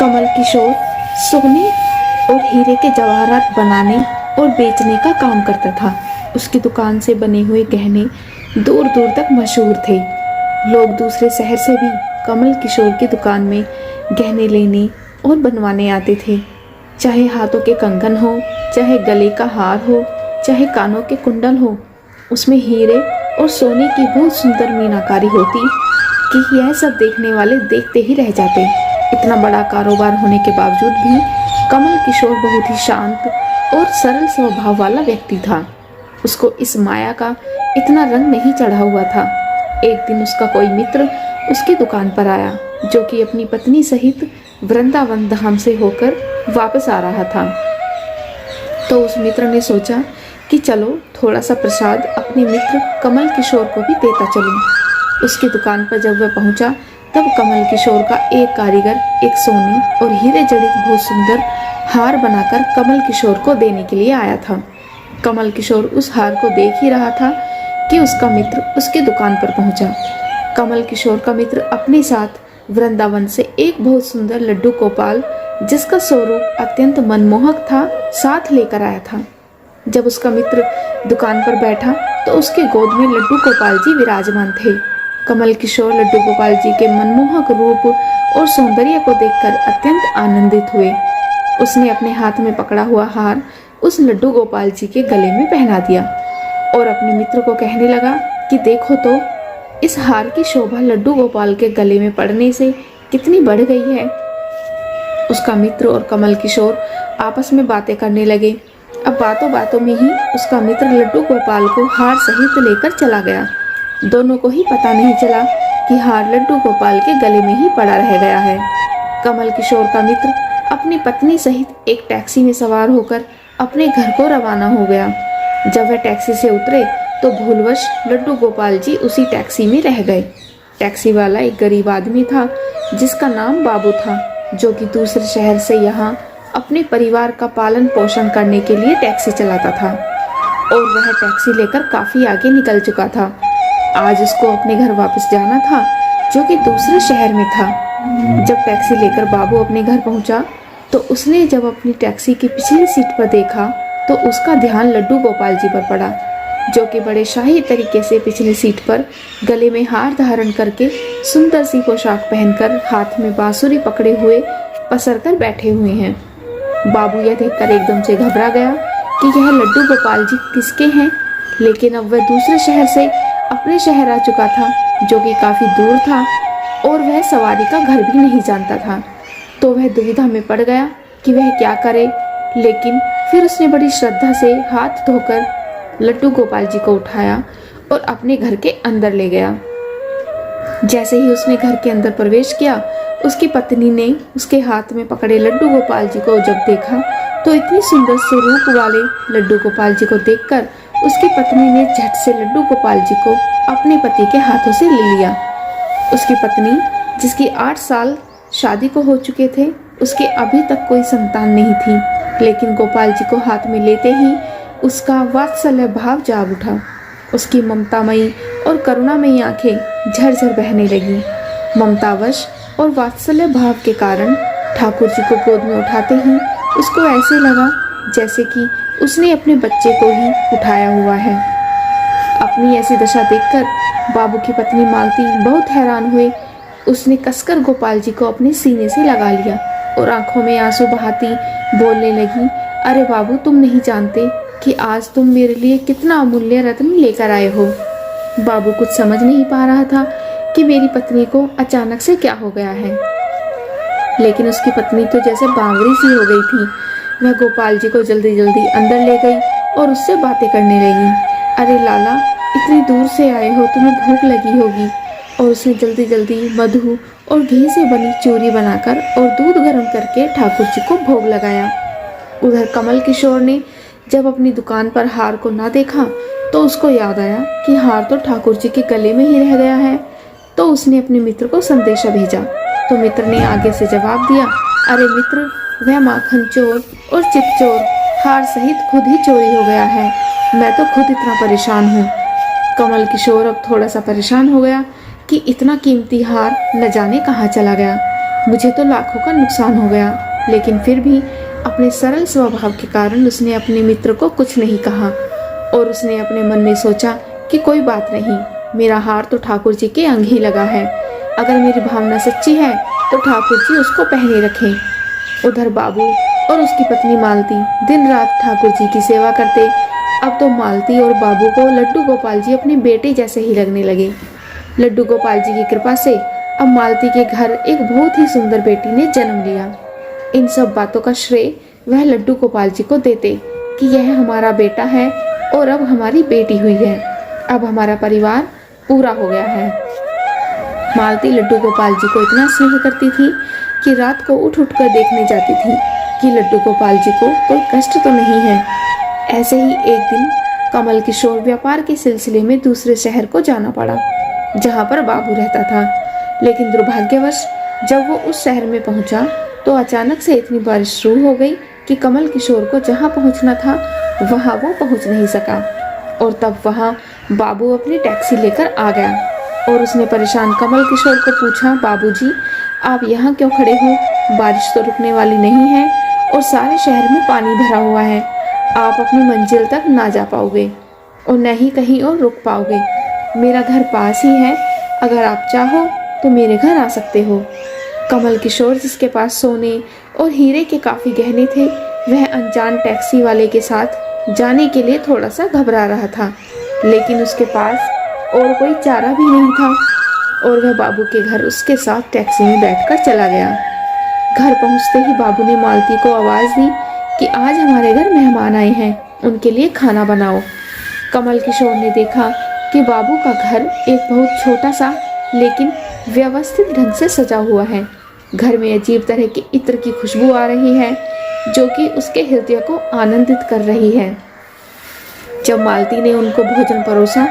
कमल किशोर सोने और हीरे के जवाहरात बनाने और बेचने का काम करता था। उसकी दुकान से बने हुए गहने दूर दूर तक मशहूर थे। लोग दूसरे शहर से भी कमल किशोर की दुकान में गहने लेने और बनवाने आते थे। चाहे हाथों के कंगन हो, चाहे गले का हार हो, चाहे कानों के कुंडल हो, उसमें हीरे और सोने की बहुत सुंदर मीनाकारी होती कि यह सब देखने वाले देखते ही रह जाते। इतना बड़ा कारोबार होने के बावजूद भी कमल किशोर बहुत ही शांत और सरल स्वभाव वाला व्यक्ति था। उसको इस माया का इतना रंग नहीं चढ़ा हुआ था। एक दिन उसका कोई मित्र उसकी दुकान पर आया, जो कि अपनी पत्नी सहित वृंदावन धाम से होकर वापस आ रहा था। तो उस मित्र ने सोचा कि चलो थोड़ा सा प्रसाद अपने मित्र कमल किशोर को भी देता चलूं। उसकी दुकान पर जब वह पहुंचा, तब कमल किशोर का एक कारीगर एक सोने और हीरे जड़ित बहुत सुंदर हार बनाकर कमल किशोर को देने के लिए आया था। कमल किशोर उस हार को देख ही रहा था कि उसका मित्र उसकी दुकान पर पहुंचा। कमल किशोर का मित्र अपने साथ वृंदावन से एक बहुत सुंदर लड्डू गोपाल, जिसका स्वरूप अत्यंत मनमोहक था, साथ लेकर आया था। जब उसका मित्र दुकान पर बैठा तो उसकी गोद में लड्डू गोपाल जी विराजमान थे। कमल किशोर लड्डू गोपाल जी के मनमोहक रूप और सौंदर्य को देखकर अत्यंत आनंदित हुए। उसने अपने हाथ में पकड़ा हुआ हार उस लड्डू गोपाल जी के गले में पहना दिया और अपने मित्र को कहने लगा कि देखो तो, इस हार की शोभा लड्डू गोपाल के गले में पड़ने से कितनी बढ़ गई है। उसका मित्र और कमल किशोर आपस में बातें करने लगे। अब बातों बातों में ही उसका मित्र लड्डू गोपाल को हार सहित लेकर चला गया। दोनों को ही पता नहीं चला कि हार लड्डू गोपाल के गले में ही पड़ा रह गया है। कमल किशोर का मित्र अपनी पत्नी सहित एक टैक्सी में सवार होकर अपने घर को रवाना हो गया। जब वह टैक्सी से उतरे तो भूलवश लड्डू गोपाल जी उसी टैक्सी में रह गए। टैक्सी वाला एक गरीब आदमी था, जिसका नाम बाबू था, जो कि दूसरे शहर से यहाँ अपने परिवार का पालन पोषण करने के लिए टैक्सी चलाता था और वह टैक्सी लेकर काफी आगे निकल चुका था। आज उसको अपने घर वापस जाना था, जो कि दूसरे शहर में था। जब टैक्सी लेकर बाबू अपने घर पहुंचा तो उसने जब अपनी टैक्सी की पिछली सीट पर देखा तो उसका ध्यान लड्डू गोपाल जी पर पड़ा, जो कि बड़े शाही तरीके से पिछली सीट पर गले में हार धारण करके सुंदर सी पोशाक पहनकर हाथ में बांसुरी पकड़े हुए पसर कर बैठे हुए हैं। बाबू यह देखकर एकदम से घबरा गया कि यह लड्डू गोपाल जी किसके हैं, लेकिन अब वह दूसरे शहर से अपने शहर आ चुका था, जो कि काफी दूर था और वह सवारी का घर भी नहीं जानता था। तो वह दुविधा में पड़ गया कि वह क्या करे, लेकिन फिर उसने बड़ी श्रद्धा से हाथ धोकर लड्डू गोपाल जी को उठाया और अपने घर के अंदर ले गया। जैसे ही उसने घर के अंदर प्रवेश किया, उसकी पत्नी ने उसके हाथ में पकड़े लड्डू गोपाल जी को जब देखा तो इतनी सुंदर स्वरूप वाले लड्डू गोपाल जी को देखकर उसकी पत्नी ने झट से लड्डू गोपाल जी को अपने पति के हाथों से ले लिया। उसकी पत्नी, जिसकी 8 साल शादी को हो चुके थे, उसके अभी तक कोई संतान नहीं थी, लेकिन गोपाल जी को हाथ में लेते ही उसका वात्सल्य भाव जाग उठा। उसकी ममतामयी और करुणामयी आंखें झरझर बहने लगी। ममतावश और वात्सल्य भाव के कारण ठाकुर जी को गोद में उठाते ही उसको ऐसे लगा जैसे कि उसने अपने बच्चे को ही उठाया हुआ है। अपनी ऐसी दशा देखकर बाबू की पत्नी मालती बहुत हैरान हुए। उसने कसकर गोपाल जी को अपने सीने से लगा लिया और आंखों में आंसू बहाती बोलने लगी, अरे बाबू, तुम नहीं जानते कि आज तुम मेरे लिए कितना अमूल्य रत्न लेकर आए हो। बाबू कुछ समझ नहीं पा रहा था कि मेरी पत्नी को अचानक से क्या हो गया है, लेकिन उसकी पत्नी तो जैसे बावरी सी हो गई थी। वह गोपाल जी को जल्दी जल्दी अंदर ले गई और उससे बातें करने लगी। अरे लाला, इतनी दूर से आए हो, तुम्हें भूख लगी होगी। और उसने जल्दी जल्दी मधु और घी से बनी चूरी बनाकर और दूध गर्म करके ठाकुर जी को भोग लगाया। उधर कमल किशोर ने जब अपनी दुकान पर हार को ना देखा तो उसको याद आया कि हार तो ठाकुर जी के गले में ही रह गया है। तो उसने अपने मित्र को संदेशा भेजा। तो मित्र ने आगे से जवाब दिया, अरे मित्र, वह माखन चोर और चित चोर हार सहित खुद ही चोरी हो गया है। मैं तो खुद इतना परेशान हूँ। कमल किशोर अब थोड़ा सा परेशान हो गया कि इतना कीमती हार न जाने कहाँ चला गया। मुझे तो लाखों का नुकसान हो गया, लेकिन फिर भी अपने सरल स्वभाव के कारण उसने अपने मित्र को कुछ नहीं कहा और उसने अपने मन में सोचा कि कोई बात नहीं, मेरा हार तो ठाकुर जी के अंग ही लगा है। अगर मेरी भावना सच्ची है तो ठाकुर जी उसको पहने रखें। उधर बाबू और उसकी पत्नी मालती दिन रात ठाकुर जी की सेवा करते। अब तो मालती और बाबू को लड्डू गोपाल जी अपने बेटे जैसे ही लगने लगे। लड्डू गोपाल जी की कृपा से अब मालती के घर एक बहुत ही सुंदर बेटी ने जन्म लिया। इन सब बातों का श्रेय वह लड्डू गोपाल जी को देते कि यह हमारा बेटा है और अब हमारी बेटी हुई है। अब हमारा परिवार पूरा हो गया है। मालती लड्डू गोपाल जी को इतना स्नेह करती थी कि रात को उठ उठ कर देखने जाती थी कि लड्डू गोपाल जी को कोई कष्ट तो नहीं है। ऐसे ही एक दिन कमल किशोर व्यापार के सिलसिले में दूसरे शहर को जाना पड़ा जहाँ पर बाबू रहता था। लेकिन दुर्भाग्यवश जब वो उस शहर में पहुंचा तो अचानक से इतनी बारिश शुरू हो गई कि कमल किशोर को जहाँ पहुंचना था वहाँ वो पहुंच नहीं सका। और तब वहाँ बाबू अपनी टैक्सी लेकर आ गया और उसने परेशान कमल किशोर को पूछा, बाबूजी आप यहाँ क्यों खड़े हो? बारिश तो रुकने वाली नहीं है और सारे शहर में पानी भरा हुआ है। आप अपनी मंजिल तक ना जा पाओगे और न ही कहीं और रुक पाओगे। मेरा घर पास ही है, अगर आप चाहो तो मेरे घर आ सकते हो। कमल किशोर, जिसके पास सोने और हीरे के काफ़ी गहने थे, वह अनजान टैक्सी वाले के साथ जाने के लिए थोड़ा सा घबरा रहा था, लेकिन उसके पास और कोई चारा भी नहीं था और वह बाबू के घर उसके साथ टैक्सी में बैठकर चला गया। घर पहुंचते ही बाबू ने मालती को आवाज़ दी कि आज हमारे घर मेहमान आए हैं, उनके लिए खाना बनाओ। कमल किशोर ने देखा कि बाबू का घर एक बहुत छोटा सा लेकिन व्यवस्थित ढंग से सजा हुआ है। घर में अजीब तरह की इत्र की खुशबू आ रही है जो कि उसके हृदय को आनंदित कर रही है। जब मालती ने उनको भोजन परोसा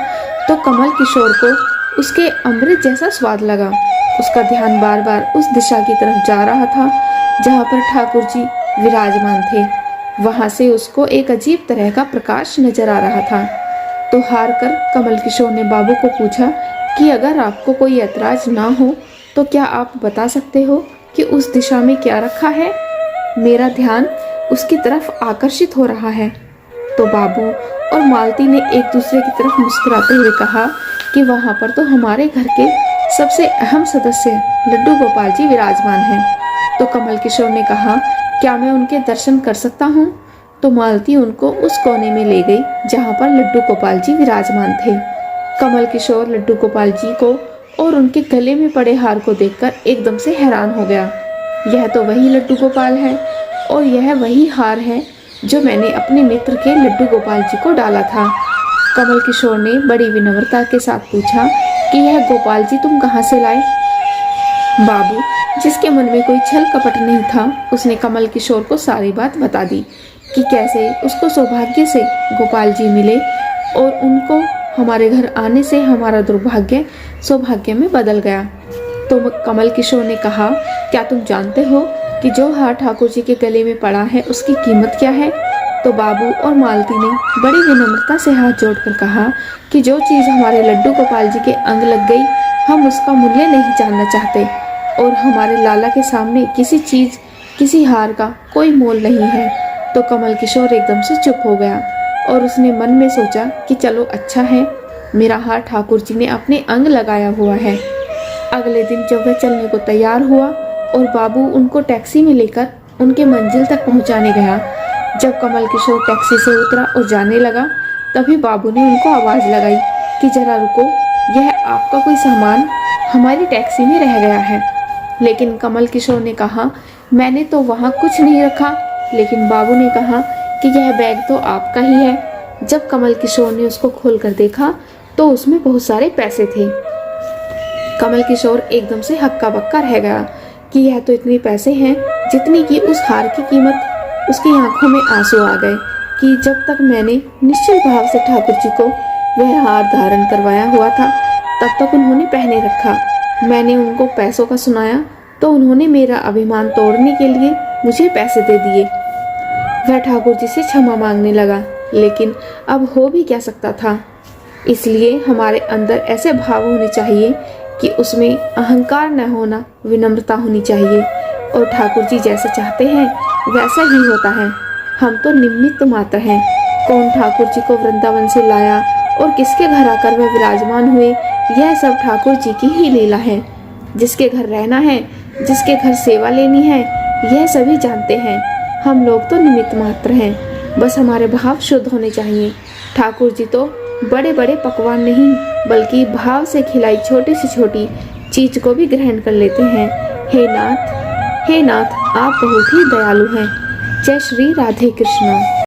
तो कमल किशोर को उसके अमृत जैसा स्वाद लगा। उसका ध्यान बार बार उस दिशा की तरफ जा रहा था जहाँ पर ठाकुर जी विराजमान थे। वहाँ से उसको एक अजीब तरह का प्रकाश नजर आ रहा था। तो हार कर कमल किशोर ने बाबू को पूछा कि अगर आपको कोई ऐतराज ना हो तो क्या आप बता सकते हो कि उस दिशा में क्या रखा है? मेरा ध्यान उसकी तरफ आकर्षित हो रहा है। तो बाबू और मालती ने एक दूसरे की तरफ मुस्कुराते हुए कहा कि वहाँ पर तो हमारे घर के सबसे अहम सदस्य लड्डू गोपाल जी विराजमान हैं। तो कमल किशोर ने कहा, क्या मैं उनके दर्शन कर सकता हूँ? तो मालती उनको उस कोने में ले गई जहाँ पर लड्डू गोपाल जी विराजमान थे। कमल किशोर लड्डू गोपाल जी को और उनके गले में पड़े हार को देखकर एकदम से हैरान हो गया। यह तो वही लड्डू गोपाल है और यह वही हार है जो मैंने अपने मित्र के लड्डू गोपाल जी को डाला था। कमल किशोर ने बड़ी विनम्रता के साथ पूछा कि यह गोपाल जी तुम कहाँ से लाए? बाबू, जिसके मन में कोई छल कपट नहीं था, उसने कमल किशोर को सारी बात बता दी कि कैसे उसको सौभाग्य से गोपाल जी मिले और उनको हमारे घर आने से हमारा दुर्भाग्य सौभाग्य में बदल गया। तो कमल किशोर ने कहा, क्या तुम जानते हो कि जो हार ठाकुर जी के गले में पड़ा है उसकी कीमत क्या है? तो बाबू और मालती ने बड़ी विनम्रता से हाथ जोड़कर कहा कि जो चीज़ हमारे लड्डू गोपाल जी के अंग लग गई, हम उसका मूल्य नहीं जानना चाहते और हमारे लाला के सामने किसी चीज़, किसी हार का कोई मोल नहीं है। तो कमल किशोर एकदम से चुप हो गया और उसने मन में सोचा कि चलो अच्छा है, मेरा हार ठाकुर जी ने अपने अंग लगाया हुआ है। अगले दिन जब वह चलने को तैयार हुआ और बाबू उनको टैक्सी में लेकर उनके मंजिल तक पहुंचाने गया, जब कमल किशोर टैक्सी से उतरा और जाने लगा, तभी बाबू ने उनको आवाज़ लगाई कि जरा रुको, यह आपका कोई सामान हमारी टैक्सी में रह गया है। लेकिन कमल किशोर ने कहा, मैंने तो वहाँ कुछ नहीं रखा। लेकिन बाबू ने कहा कि यह बैग तो आपका ही है। जब कमल किशोर ने उसको खोलकर देखा तो उसमें बहुत सारे पैसे थे। कमल किशोर एकदम से हक्का बक्का रह गया कि यह तो इतने पैसे हैं जितनी कि उस हार की कीमत। उसकी आंखों में आंसू आ गए कि जब तक मैंने निश्चित भाव से ठाकुर जी को वह हार धारण करवाया हुआ था तब तक उन्होंने पहने रखा। मैंने उनको पैसों का सुनाया तो उन्होंने मेरा अभिमान तोड़ने के लिए मुझे पैसे दे दिए। वह ठाकुर जी से क्षमा मांगने लगा, लेकिन अब हो भी क्या सकता था। इसलिए हमारे अंदर ऐसे भाव होने चाहिए कि उसमें अहंकार न होना, विनम्रता होनी चाहिए। और ठाकुर जी जैसा चाहते हैं वैसा ही होता है। हम तो निमित्त मात्र हैं। कौन ठाकुर जी को वृंदावन से लाया और किसके घर आकर वह विराजमान हुए, यह सब ठाकुर जी की ही लीला है। जिसके घर रहना है, जिसके घर सेवा लेनी है, यह सभी जानते हैं। हम लोग तो निमित्त मात्र हैं, बस हमारे भाव शुद्ध होने चाहिए। ठाकुर जी तो बड़े बड़े पकवान नहीं, बल्कि भाव से खिलाई छोटी से छोटी चीज को भी ग्रहण कर लेते हैं। हे नाथ, आप बहुत ही दयालु हैं। जय श्री राधे कृष्ण।